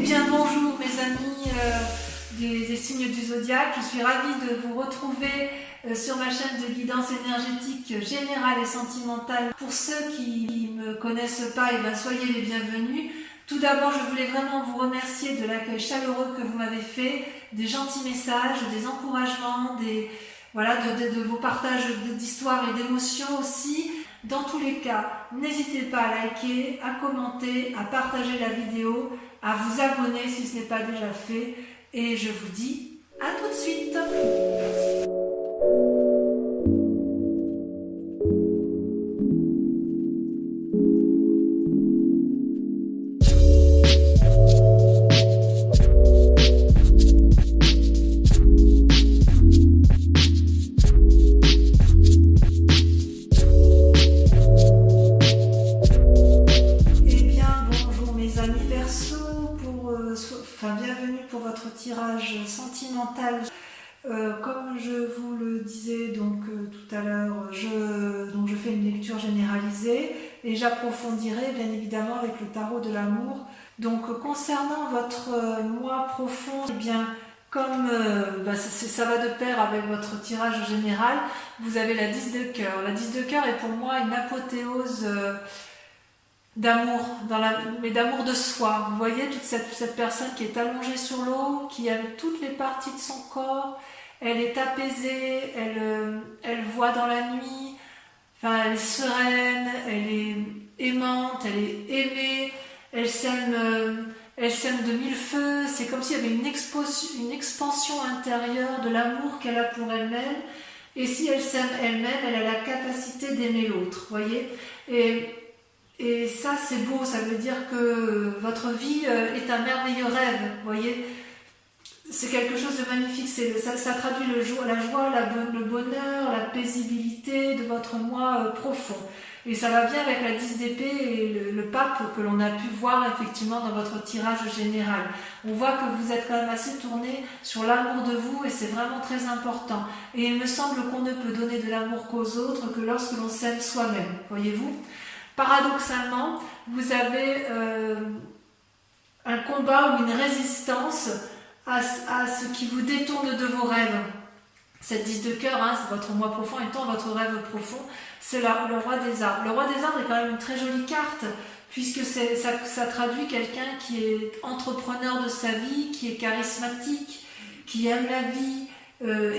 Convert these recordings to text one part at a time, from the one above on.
bien bonjour mes amis des signes du zodiaque, je suis ravie de vous retrouver sur ma chaîne de guidance énergétique générale et sentimentale. Pour ceux qui ne me connaissent pas, soyez les bienvenus. Tout d'abord, je voulais vraiment vous remercier de l'accueil chaleureux que vous m'avez fait, des gentils messages, des encouragements, de vos partages d'histoires et d'émotions aussi. Dans tous les cas, n'hésitez pas à liker, à commenter, à partager la vidéo, à vous abonner si ce n'est pas déjà fait. Et je vous dis à tout de suite. Bienvenue pour votre tirage sentimental. Comme je vous le disais tout à l'heure, je fais une lecture généralisée et j'approfondirai bien évidemment avec le tarot de l'amour. Donc concernant votre moi profond, comme ça va de pair avec votre tirage général, vous avez la 10 de cœur. La 10 de cœur est pour moi une apothéose d'amour, mais d'amour de soi. Vous voyez toute cette personne qui est allongée sur l'eau, qui aime toutes les parties de son corps, elle est apaisée, elle voit dans la nuit, elle est sereine, elle est aimante, elle est aimée, elle s'aime de mille feux. C'est comme s'il y avait une expansion intérieure de l'amour qu'elle a pour elle-même, et si elle s'aime elle-même, elle a la capacité d'aimer l'autre, voyez. Et ça, c'est beau, ça veut dire que votre vie est un merveilleux rêve, vous voyez. C'est quelque chose de magnifique, ça traduit la joie, le bonheur, la paisibilité de votre moi profond. Et ça va bien avec la 10 d'épée et le pape que l'on a pu voir effectivement dans votre tirage général. On voit que vous êtes quand même assez tourné sur l'amour de vous et c'est vraiment très important. Et il me semble qu'on ne peut donner de l'amour qu'aux autres que lorsque l'on s'aime soi-même, voyez-vous. Paradoxalement, vous avez un combat ou une résistance à ce qui vous détourne de vos rêves. Cette 10 de cœur, c'est votre moi profond, étant votre rêve profond, c'est le roi des arbres. Le roi des arbres est quand même une très jolie carte, puisque ça traduit quelqu'un qui est entrepreneur de sa vie, qui est charismatique, qui aime la vie.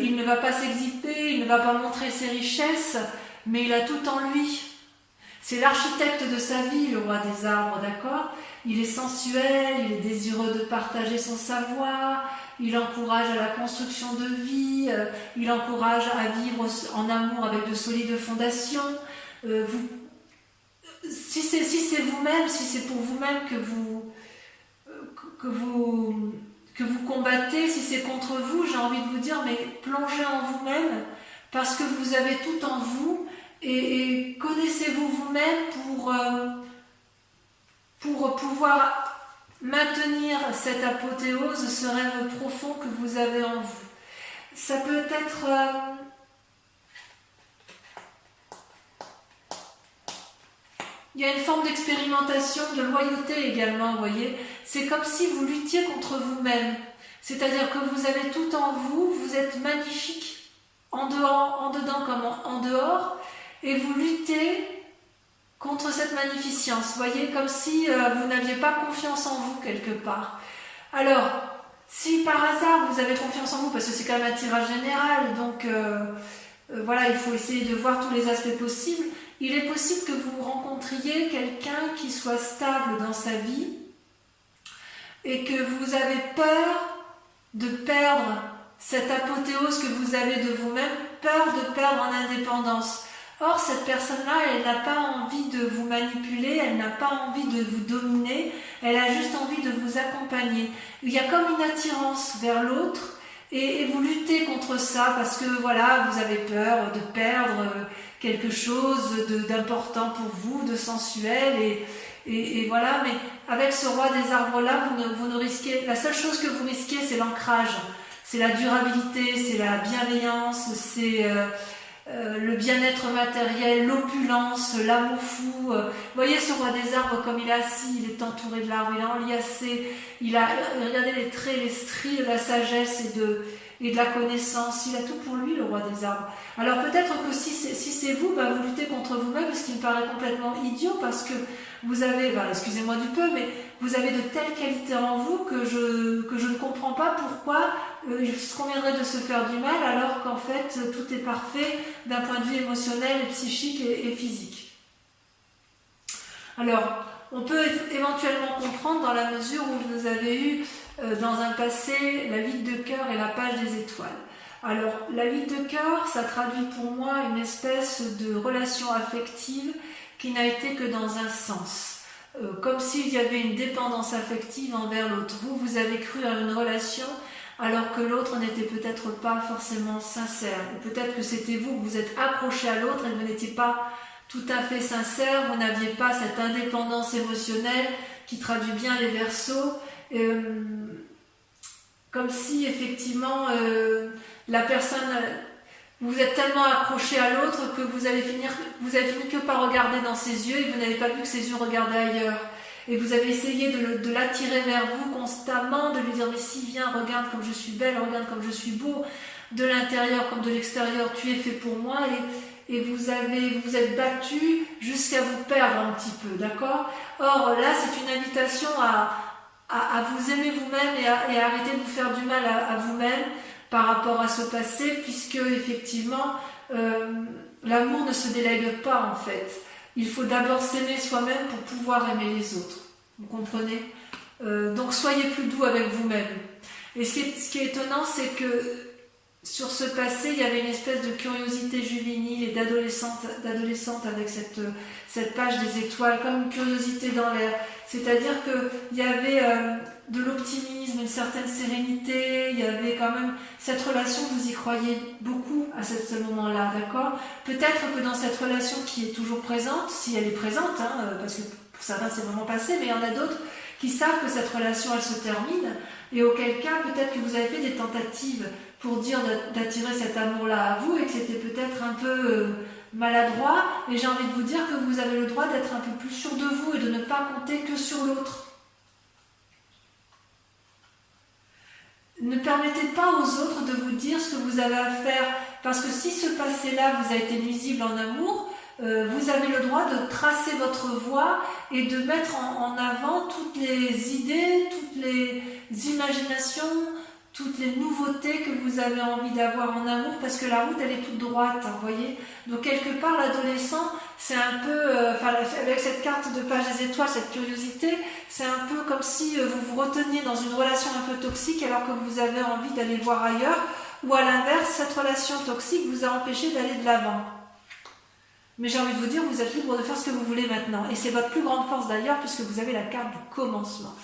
Il ne va pas s'exhiber, il ne va pas montrer ses richesses, mais il a tout en lui. C'est l'architecte de sa vie, le roi des arbres, d'accord? Il est sensuel, il est désireux de partager son savoir, il encourage à la construction de vie, il encourage à vivre en amour avec de solides fondations. Si c'est vous-même, si c'est pour vous-même que vous combattez, si c'est contre vous, j'ai envie de vous dire, mais plongez en vous-même, parce que vous avez tout en vous. Et connaissez-vous vous-même pour pouvoir maintenir cette apothéose, ce rêve profond que vous avez en vous. Ça peut être il y a une forme d'expérimentation, de loyauté également, vous voyez. C'est comme si vous luttiez contre vous-même. C'est-à-dire que vous avez tout en vous, vous êtes magnifique en dedans comme en dehors. Et vous luttez contre cette magnificence, vous voyez, comme si vous n'aviez pas confiance en vous quelque part. Alors, si par hasard vous avez confiance en vous, parce que c'est quand même un tirage général, donc il faut essayer de voir tous les aspects possibles, il est possible que vous rencontriez quelqu'un qui soit stable dans sa vie et que vous avez peur de perdre cette apothéose que vous avez de vous-même, peur de perdre en indépendance. Or, cette personne-là, elle n'a pas envie de vous manipuler, elle n'a pas envie de vous dominer, elle a juste envie de vous accompagner. Il y a comme une attirance vers l'autre et vous luttez contre ça parce que voilà, vous avez peur de perdre quelque chose d'important pour vous, de sensuel et voilà. Mais avec ce roi des arbres-là, vous ne risquez, la seule chose que vous risquez, c'est l'ancrage, c'est la durabilité, c'est la bienveillance, le bien-être matériel, l'opulence, l'amour fou. Vous voyez ce roi des arbres comme il est assis, il est entouré de l'arbre, il est enliassé, regardez les traits, les stries de la sagesse et de la connaissance, il a tout pour lui, le roi des arbres. Alors peut-être que si c'est vous, vous luttez contre vous-même, ce qui me paraît complètement idiot, parce que vous avez, excusez-moi du peu, mais vous avez de telles qualités en vous que je ne comprends pas pourquoi il se conviendrait de se faire du mal, alors qu'en fait tout est parfait d'un point de vue émotionnel, psychique et physique. Alors, on peut éventuellement comprendre dans la mesure où vous avez eu dans un passé la vide de cœur et la page des étoiles. Alors, la vide de cœur, ça traduit pour moi une espèce de relation affective qui n'a été que dans un sens. Comme s'il y avait une dépendance affective envers l'autre. Vous avez cru à une relation alors que l'autre n'était peut-être pas forcément sincère. Ou peut-être que c'était vous êtes accroché à l'autre et vous n'étiez pas tout à fait sincère, vous n'aviez pas cette indépendance émotionnelle qui traduit bien les Verseaux. Comme si effectivement la personne, vous êtes tellement accroché à l'autre que vous avez fini que par regarder dans ses yeux et vous n'avez pas vu que ses yeux regardaient ailleurs. Et vous avez essayé de l'attirer vers vous constamment, de lui dire mais si viens, regarde comme je suis belle, regarde comme je suis beau, de l'intérieur comme de l'extérieur, tu es fait pour moi, et vous êtes battu jusqu'à vous perdre un petit peu, d'accord? Or là c'est une invitation à vous aimer vous-même et à arrêter de vous faire du mal à vous-même par rapport à ce passé, puisque effectivement l'amour ne se délègue pas en fait. Il faut d'abord s'aimer soi-même pour pouvoir aimer les autres. Vous comprenez? Donc soyez plus doux avec vous-même. Et ce qui est étonnant, c'est que sur ce passé, il y avait une espèce de curiosité juvénile et d'adolescente avec cette page des étoiles, comme une curiosité dans l'air. C'est-à-dire qu'il y avait de l'optimisme, une certaine sérénité, il y avait quand même cette relation, vous y croyez beaucoup à ce moment-là, d'accord? Peut-être que dans cette relation qui est toujours présente, si elle est présente, parce que pour certains c'est vraiment passé, mais il y en a d'autres qui savent que cette relation elle se termine, et auquel cas peut-être que vous avez fait des tentatives pour dire d'attirer cet amour-là à vous et que c'était peut-être un peu maladroit, et j'ai envie de vous dire que vous avez le droit d'être un peu plus sûr de vous et de ne pas compter que sur l'autre. Ne permettez pas aux autres de vous dire ce que vous avez à faire, parce que si ce passé-là vous a été nuisible en amour, vous avez le droit de tracer votre voie et de mettre en avant toutes les idées, toutes les imaginations, toutes les nouveautés que vous avez envie d'avoir en amour, parce que la route elle est toute droite, vous voyez. Donc quelque part l'adolescent c'est un peu, avec cette carte de page des étoiles, cette curiosité, c'est un peu comme si vous vous reteniez dans une relation un peu toxique alors que vous avez envie d'aller voir ailleurs, ou à l'inverse, cette relation toxique vous a empêché d'aller de l'avant. Mais j'ai envie de vous dire, vous êtes libre de faire ce que vous voulez maintenant, et c'est votre plus grande force d'ailleurs, puisque vous avez la carte du commencement.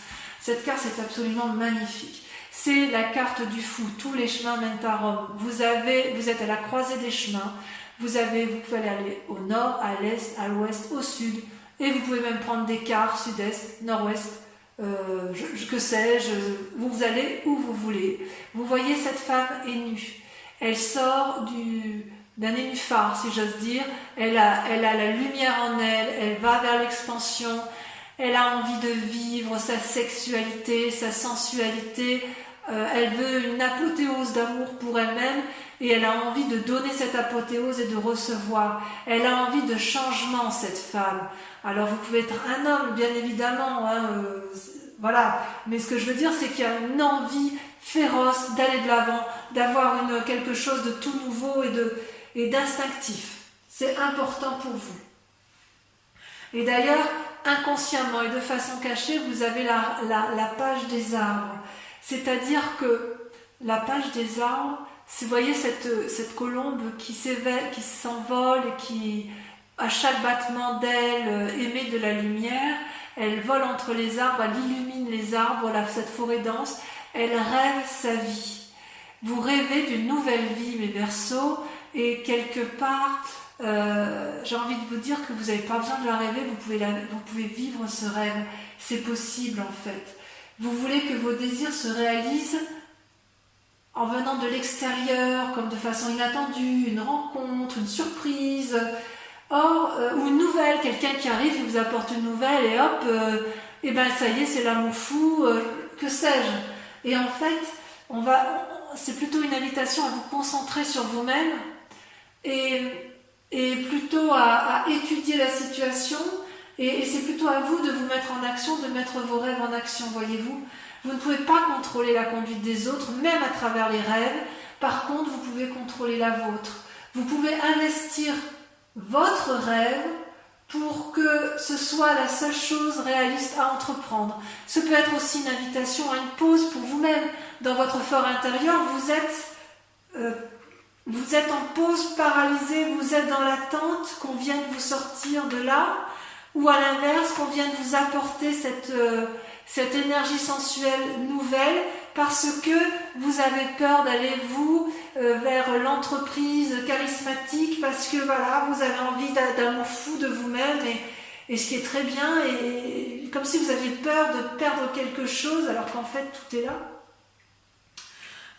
Cette carte c'est absolument magnifique. C'est la carte du fou, tous les chemins mènent à Rome. Vous êtes à la croisée des chemins, vous pouvez aller au nord, à l'est, à l'ouest, au sud, et vous pouvez même prendre des quarts, sud-est, nord-ouest, que sais-je, vous allez où vous voulez. Vous voyez cette femme est nue, elle sort d'un nénuphar, si j'ose dire, elle a la lumière en elle, elle va vers l'expansion, elle a envie de vivre sa sexualité, sa sensualité, elle veut une apothéose d'amour pour elle-même et elle a envie de donner cette apothéose et de recevoir. Elle a envie de changement, cette femme. Alors vous pouvez être un homme, bien évidemment, voilà. Mais ce que je veux dire, c'est qu'il y a une envie féroce d'aller de l'avant, d'avoir quelque chose de tout nouveau et d'instinctif. C'est important pour vous. Et d'ailleurs, inconsciemment et de façon cachée, vous avez la page des arbres. C'est-à-dire que la page des arbres, vous voyez cette colombe qui s'envole et qui, à chaque battement d'aile, émet de la lumière, elle vole entre les arbres, elle illumine les arbres, cette forêt dense, elle rêve sa vie. Vous rêvez d'une nouvelle vie, mes Verseaux, et quelque part, j'ai envie de vous dire que vous n'avez pas besoin de la rêver, vous pouvez vivre ce rêve, c'est possible en fait. Vous voulez que vos désirs se réalisent en venant de l'extérieur, comme de façon inattendue, une rencontre, montre une surprise, ou une nouvelle, quelqu'un qui arrive, qui vous apporte une nouvelle, et hop, et ben ça y est, c'est l'amour fou, que sais-je. Et en fait, c'est plutôt une invitation à vous concentrer sur vous-même, et plutôt à étudier la situation, et c'est plutôt à vous de vous mettre en action, de mettre vos rêves en action, voyez-vous. Vous ne pouvez pas contrôler la conduite des autres, même à travers les rêves. Par contre, vous pouvez contrôler la vôtre. Vous pouvez investir votre rêve pour que ce soit la seule chose réaliste à entreprendre. Ce peut être aussi une invitation à une pause pour vous-même. Dans votre fort intérieur, vous êtes en pause, paralysé, vous êtes dans l'attente qu'on vienne vous sortir de là, ou à l'inverse, qu'on vienne vous apporter cette énergie sensuelle nouvelle, parce que vous avez peur d'aller vers l'entreprise charismatique, parce que voilà, vous avez envie d'amour fou de vous-même, et ce qui est très bien, et comme si vous aviez peur de perdre quelque chose, alors qu'en fait tout est là.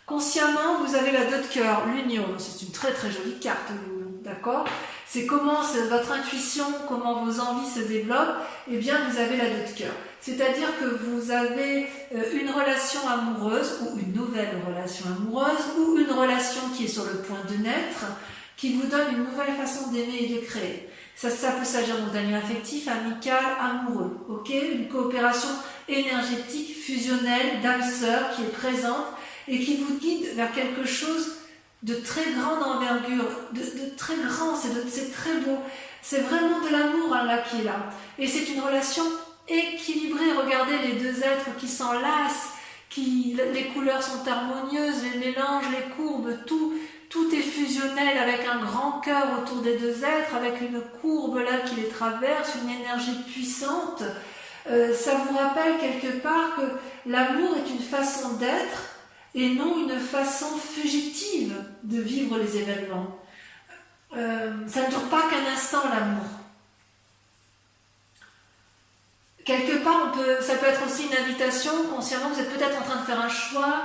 Consciemment, vous avez la 2 de cœur, l'union. C'est une très très jolie carte, l'union, d'accord? C'est comment votre intuition, comment vos envies se développent. Eh bien, vous avez la 2 de cœur. C'est-à-dire que vous avez une relation amoureuse, ou une nouvelle relation amoureuse, ou une relation qui est sur le point de naître, qui vous donne une nouvelle façon d'aimer et de créer. Ça peut s'agir d'un lien affectif, amical, amoureux, ok? Une coopération énergétique, fusionnelle, d'âme sœur qui est présente, et qui vous guide vers quelque chose de très grande envergure, de très grand, c'est très beau. C'est vraiment de l'amour là qui est là. Et c'est une relation équilibrée. Regardez les 2 êtres qui s'enlacent, les couleurs sont harmonieuses, les mélanges, les courbes, tout est fusionnel avec un grand cœur autour des 2 êtres, avec une courbe là qui les traverse, une énergie puissante. Ça vous rappelle quelque part que l'amour est une façon d'être, et non une façon fugitive de vivre les événements. Ça ne dure pas qu'un instant, l'amour. Quelque part, ça peut être aussi une invitation, consciemment, vous êtes peut-être en train de faire un choix,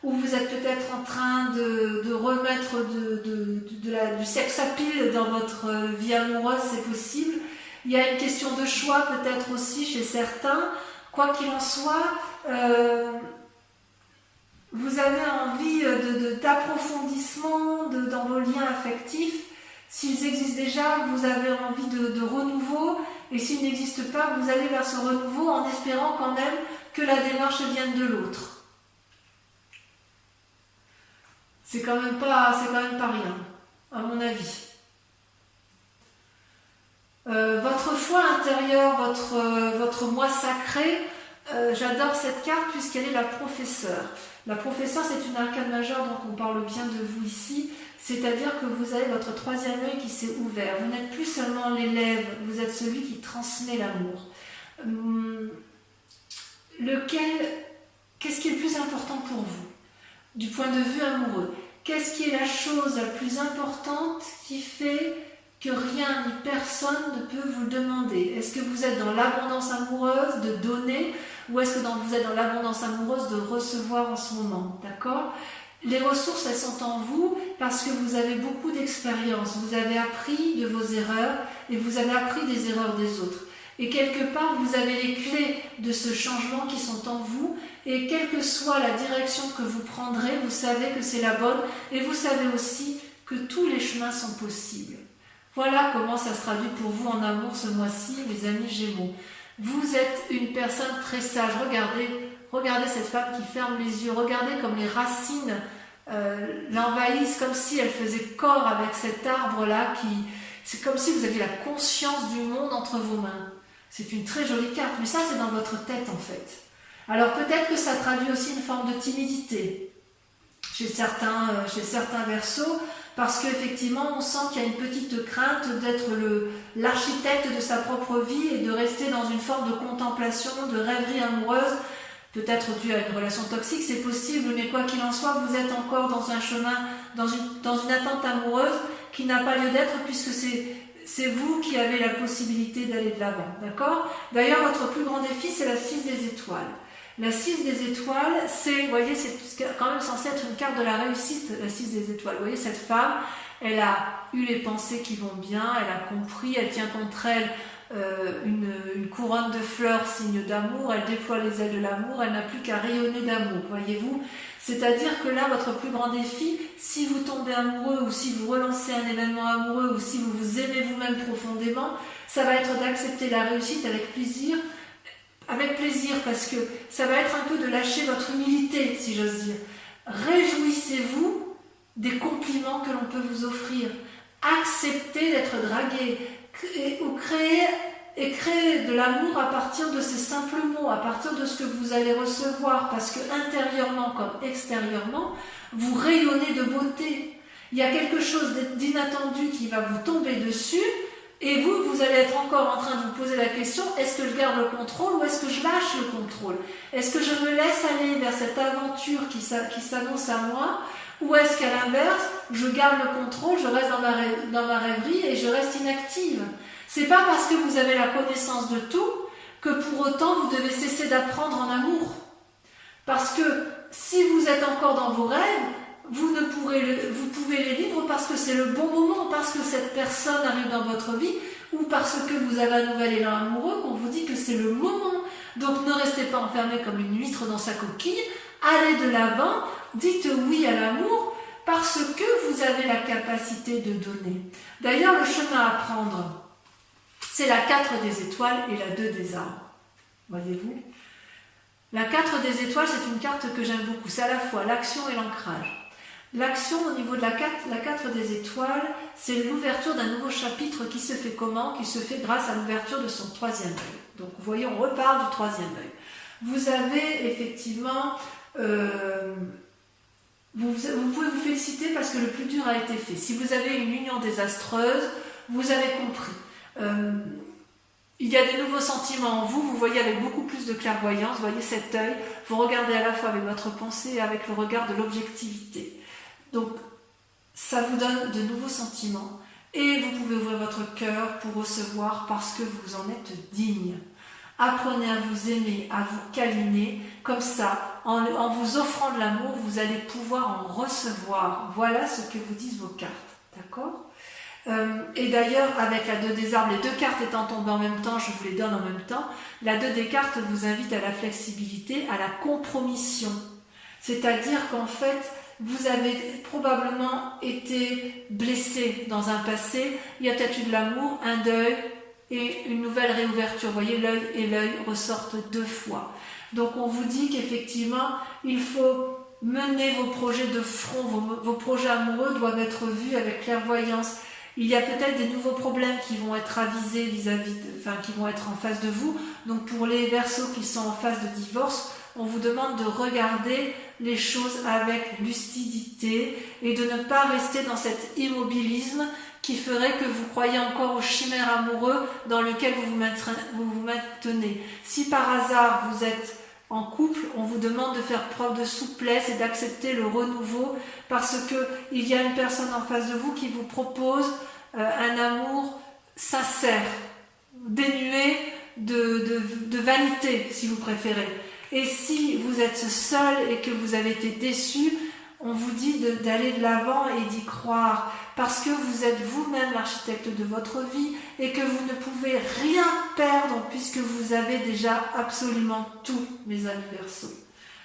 ou vous êtes peut-être en train de remettre du sex appeal dans votre vie amoureuse, c'est possible. Il y a une question de choix peut-être aussi chez certains. Quoi qu'il en soit, vous avez envie d'approfondissement dans vos liens affectifs. S'ils existent déjà, vous avez envie de renouveau. Et s'ils n'existent pas, vous allez vers ce renouveau en espérant quand même que la démarche vienne de l'autre. C'est quand même pas rien, à mon avis. Votre foi intérieure, votre moi sacré, j'adore cette carte puisqu'elle est la professeure. La professeure, c'est une arcane majeure, donc on parle bien de vous ici, c'est-à-dire que vous avez votre 3e œil qui s'est ouvert. Vous n'êtes plus seulement l'élève, vous êtes celui qui transmet l'amour. Qu'est-ce qui est le plus important pour vous, du point de vue amoureux? Qu'est-ce qui est la chose la plus importante qui fait que rien ni personne ne peut vous le demander? Est-ce que vous êtes dans l'abondance amoureuse de donner, ou est-ce que vous êtes dans l'abondance amoureuse de recevoir en ce moment? D'accord? Les ressources, elles sont en vous parce que vous avez beaucoup d'expérience. Vous avez appris de vos erreurs et vous avez appris des erreurs des autres. Et quelque part, vous avez les clés de ce changement qui sont en vous. Et quelle que soit la direction que vous prendrez, vous savez que c'est la bonne. Et vous savez aussi que tous les chemins sont possibles. Voilà comment ça se traduit pour vous en amour ce mois-ci, les amis Gémeaux. Vous êtes une personne très sage. Regardez cette femme qui ferme les yeux. Regardez comme les racines l'envahissent, comme si elle faisait corps avec cet arbre-là. C'est comme si vous aviez la conscience du monde entre vos mains. C'est une très jolie carte, mais ça c'est dans votre tête en fait. Alors peut-être que ça traduit aussi une forme de timidité chez certains Verseaux, parce qu'effectivement on sent qu'il y a une petite crainte d'être l'architecte de sa propre vie et de rester dans une forme de contemplation, de rêverie amoureuse, peut-être dû à une relation toxique, c'est possible, mais quoi qu'il en soit, vous êtes encore dans un chemin, dans une attente amoureuse qui n'a pas lieu d'être, puisque c'est vous qui avez la possibilité d'aller de l'avant, d'accord? D'ailleurs, votre plus grand défi, c'est la 6 des étoiles. La 6 des étoiles, vous voyez, c'est quand même censé être une carte de la réussite, la 6 des étoiles. Vous voyez, cette femme, elle a eu les pensées qui vont bien, elle a compris, elle tient contre elle une couronne de fleurs, signe d'amour, elle déploie les ailes de l'amour, elle n'a plus qu'à rayonner d'amour, voyez-vous. C'est-à-dire que là, votre plus grand défi, si vous tombez amoureux ou si vous relancez un événement amoureux ou si vous vous aimez vous-même profondément, ça va être d'accepter la réussite avec plaisir parce que ça va être un peu de lâcher votre humilité, si j'ose dire. Réjouissez-vous des compliments que l'on peut vous offrir. Acceptez d'être dragué ou créer de l'amour à partir de ces simples mots, à partir de ce que vous allez recevoir, parce que intérieurement comme extérieurement, vous rayonnez de beauté. Il y a quelque chose d'inattendu qui va vous tomber dessus, et vous allez être encore en train de vous poser la question, est-ce que je garde le contrôle ou est-ce que je lâche le contrôle? Est-ce que je me laisse aller vers cette aventure qui s'annonce à moi? Ou est-ce qu'à l'inverse, je garde le contrôle, je reste dans ma rêverie et je reste inactive? C'est pas parce que vous avez la connaissance de tout que pour autant vous devez cesser d'apprendre en amour. Parce que si vous êtes encore dans vos rêves, vous pouvez les vivre parce que c'est le bon moment, parce que cette personne arrive dans votre vie ou parce que vous avez un nouvel élan amoureux qu'on vous dit que c'est le moment. Donc ne restez pas enfermé comme une huître dans sa coquille, allez de l'avant, dites oui à l'amour parce que vous avez la capacité de donner. D'ailleurs, le chemin à prendre, c'est la 4 des étoiles et la 2 des arbres. Voyez-vous? La 4 des étoiles, c'est une carte que j'aime beaucoup. C'est à la fois l'action et l'ancrage. L'action au niveau de la 4 des étoiles, c'est l'ouverture d'un nouveau chapitre qui se fait comment? Qui se fait grâce à l'ouverture de son 3e œil. Donc vous voyez, on repart du 3e œil. Vous avez effectivement... vous pouvez vous féliciter parce que le plus dur a été fait. Si vous avez une union désastreuse, vous avez compris. Il y a des nouveaux sentiments en vous, vous voyez avec beaucoup plus de clairvoyance, vous voyez cet œil, vous regardez à la fois avec votre pensée et avec le regard de l'objectivité. Donc, ça vous donne de nouveaux sentiments et vous pouvez ouvrir votre cœur pour recevoir parce que vous en êtes digne. Apprenez à vous aimer, à vous câliner, comme ça, en vous offrant de l'amour, vous allez pouvoir en recevoir. Voilà ce que vous disent vos cartes, d'accord ? Et d'ailleurs, avec la 2 des arbres, les 2 cartes étant tombées en même temps, je vous les donne en même temps, la 2 des cartes vous invite à la flexibilité, à la compromission. C'est-à-dire qu'en fait, vous avez probablement été blessé dans un passé, il y a peut-être eu de l'amour, un deuil et une nouvelle réouverture. Vous voyez, l'œil et l'œil ressortent 2 fois. Donc on vous dit qu'effectivement, il faut mener vos projets de front, vos projets amoureux doivent être vus avec clairvoyance. Il y a peut-être des nouveaux problèmes qui vont être avisés qui vont être en face de vous. Donc pour les Verseaux qui sont en phase de divorce, on vous demande de regarder les choses avec lucidité et de ne pas rester dans cet immobilisme qui ferait que vous croyez encore aux chimères amoureux dans lequel vous vous maintenez. Si par hasard vous êtes en couple, on vous demande de faire preuve de souplesse et d'accepter le renouveau parce qu'il y a une personne en face de vous qui vous propose un amour sincère, dénué de vanité, si vous préférez. Et si vous êtes seul et que vous avez été déçu, on vous dit d'aller de l'avant et d'y croire parce que vous êtes vous-même l'architecte de votre vie et que vous ne pouvez rien perdre puisque vous avez déjà absolument tout, mes amis Verseaux.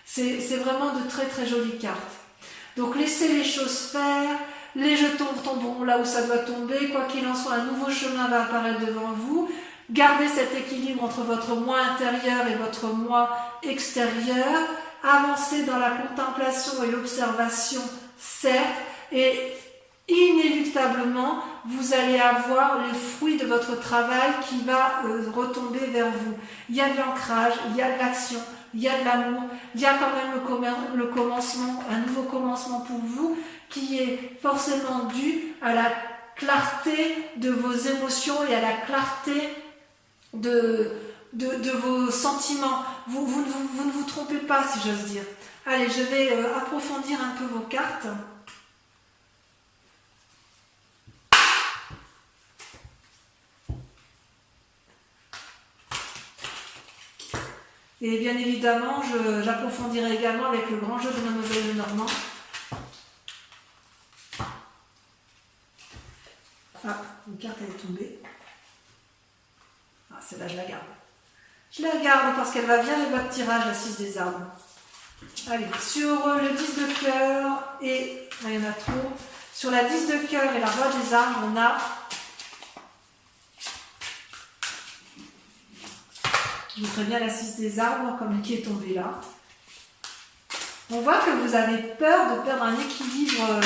C'est vraiment de très très jolies cartes. Donc laissez les choses faire, les jetons tomberont là où ça doit tomber, quoi qu'il en soit, un nouveau chemin va apparaître devant vous. Gardez cet équilibre entre votre moi intérieur et votre moi extérieur. Avancez dans la contemplation et l'observation, certes, et inéluctablement, vous allez avoir les fruits de votre travail qui va retomber vers vous. Il y a de l'ancrage, il y a de l'action, il y a de l'amour, il y a quand même le commencement, un nouveau commencement pour vous qui est forcément dû à la clarté de vos émotions et à la clarté de vos sentiments. Vous ne vous trompez pas, si j'ose dire. Allez, je vais approfondir un peu vos cartes. Et bien évidemment, j'approfondirai également avec le grand jeu de Mademoiselle Lenormand. Ah, une carte elle est tombée. Ah, celle-là, je la garde. Je la garde parce qu'elle va bien avec votre tirage, la 6 des arbres. Allez, sur le 10 de cœur et... Là, il y en a trop. Sur la 10 de cœur et la roi des arbres, on a... Je vous préviens la 6 des arbres, comme qui est tombée là. On voit que vous avez peur de perdre un équilibre.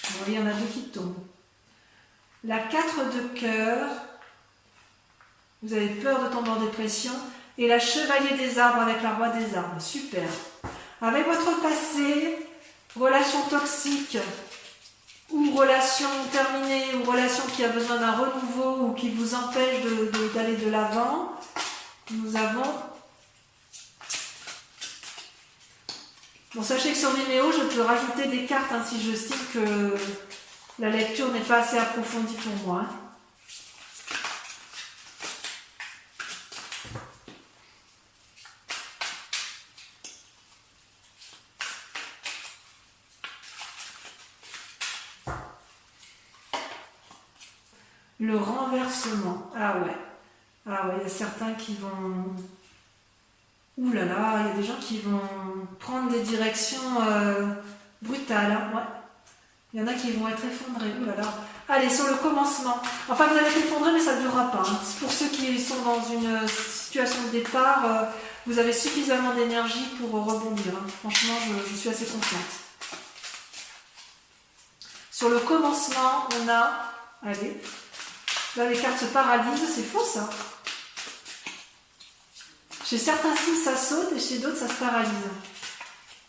Vous voyez, il y en a deux qui tombent. La 4 de cœur. Vous avez peur de tomber en dépression. Et la chevalier des arbres avec la roi des arbres. Super. Avec votre passé, relation toxique, ou relation terminée, ou relation qui a besoin d'un renouveau, ou qui vous empêche d'aller de l'avant, nous avons... Bon, sachez que sur Vimeo, je peux rajouter des cartes hein, si j'estime que la lecture n'est pas assez approfondie pour moi. Hein. Le renversement. Ah ouais. Ah ouais, il y a certains qui vont... Ouh là là, il y a des gens qui vont prendre des directions brutales. Hein. Ouais. Il y en a qui vont être effondrés. Ouh là là. Allez, sur le commencement. Enfin, vous allez être effondrés, mais ça ne durera pas. Hein. Pour ceux qui sont dans une situation de départ, vous avez suffisamment d'énergie pour rebondir. Hein. Franchement, je suis assez confiante. Sur le commencement, on a... Allez. Là, les cartes se paralysent. C'est faux, ça. Chez certains signes, ça saute et chez d'autres, ça se paralyse.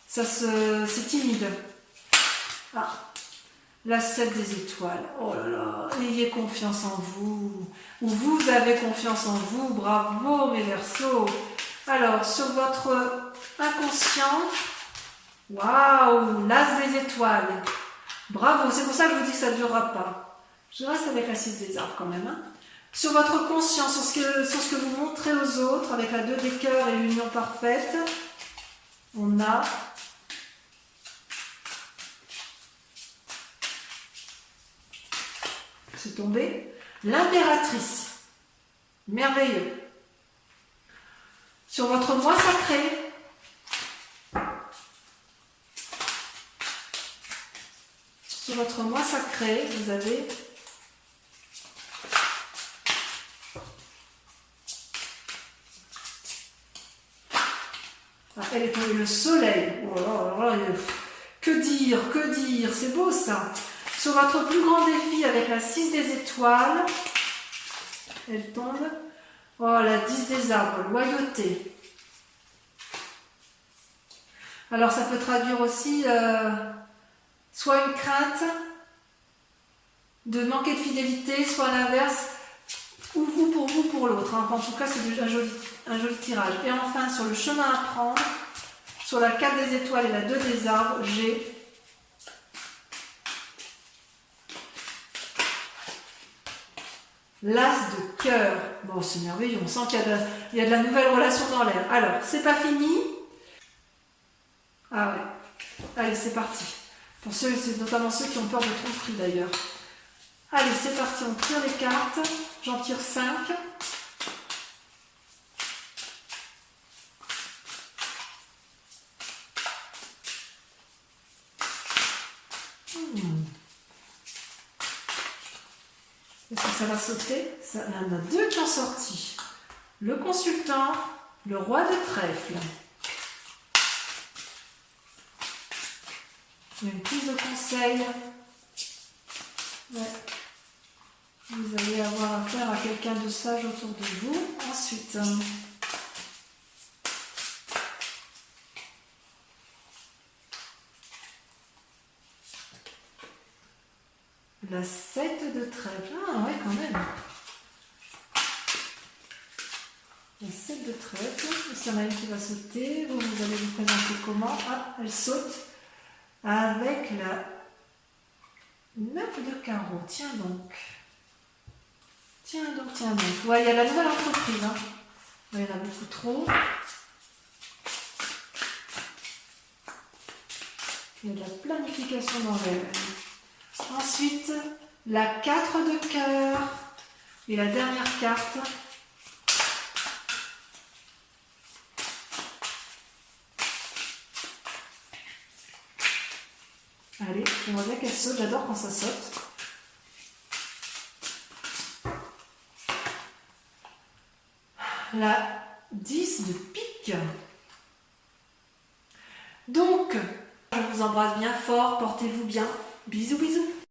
C'est timide. Ah, la 7 des étoiles. Oh là là, ayez confiance en vous. Ou vous avez confiance en vous. Bravo, mes Verseaux. Alors, sur votre inconscient, waouh, l'as des étoiles. Bravo, c'est pour ça que je vous dis que ça ne durera pas. Je reste avec la 6 des arbres quand même. Hein. Sur votre conscience, sur ce que vous montrez aux autres, avec la 2 des cœurs et l'union parfaite, on a c'est tombé, l'impératrice. Merveilleux. Sur votre moi sacré, sur votre moi sacré, vous avez elle est tombée le soleil. Oh là là, que dire, c'est beau ça. Sur votre plus grand défi avec la 6 des étoiles, elle tombe. Oh, la 10 des arbres, loyauté. Alors ça peut traduire aussi soit une crainte de manquer de fidélité, soit l'inverse, ou vous pour l'autre. Hein. En tout cas, c'est déjà un joli tirage. Et enfin, sur le chemin à prendre, sur la 4 des étoiles et la 2 des arbres, j'ai l'as de cœur. Bon, c'est merveilleux, on sent qu'il y a de la nouvelle relation dans l'air. Alors, c'est pas fini. Ah ouais. Allez, c'est parti. Pour ceux, c'est notamment ceux qui ont peur de tromperie d'ailleurs. Allez, c'est parti, on tire les cartes. J'en tire 5. Est-ce que ça va sauter? Il y en a 2 qui ont sorti. Le consultant, le roi de trèfle. Il y a une prise de conseil. Ouais. Vous allez avoir affaire à quelqu'un de sage autour de vous. Ensuite, la 7 de trèfle. Ah ouais, quand même. La 7 de trèfle. Il y en a une qui va sauter. Vous allez vous présenter comment? Ah, elle saute. Avec la 9 de carreau. Tiens donc. Tiens donc. Ouais, il y a la nouvelle entreprise. Hein. Il y en a beaucoup trop. Il y a de la planification dans l'air. Ensuite, la 4 de cœur et la dernière carte. Allez, j'aimerais bien qu'elle saute, j'adore quand ça saute. La 10 de pique. Donc, je vous embrasse bien fort, portez-vous bien. Bisous, bisous.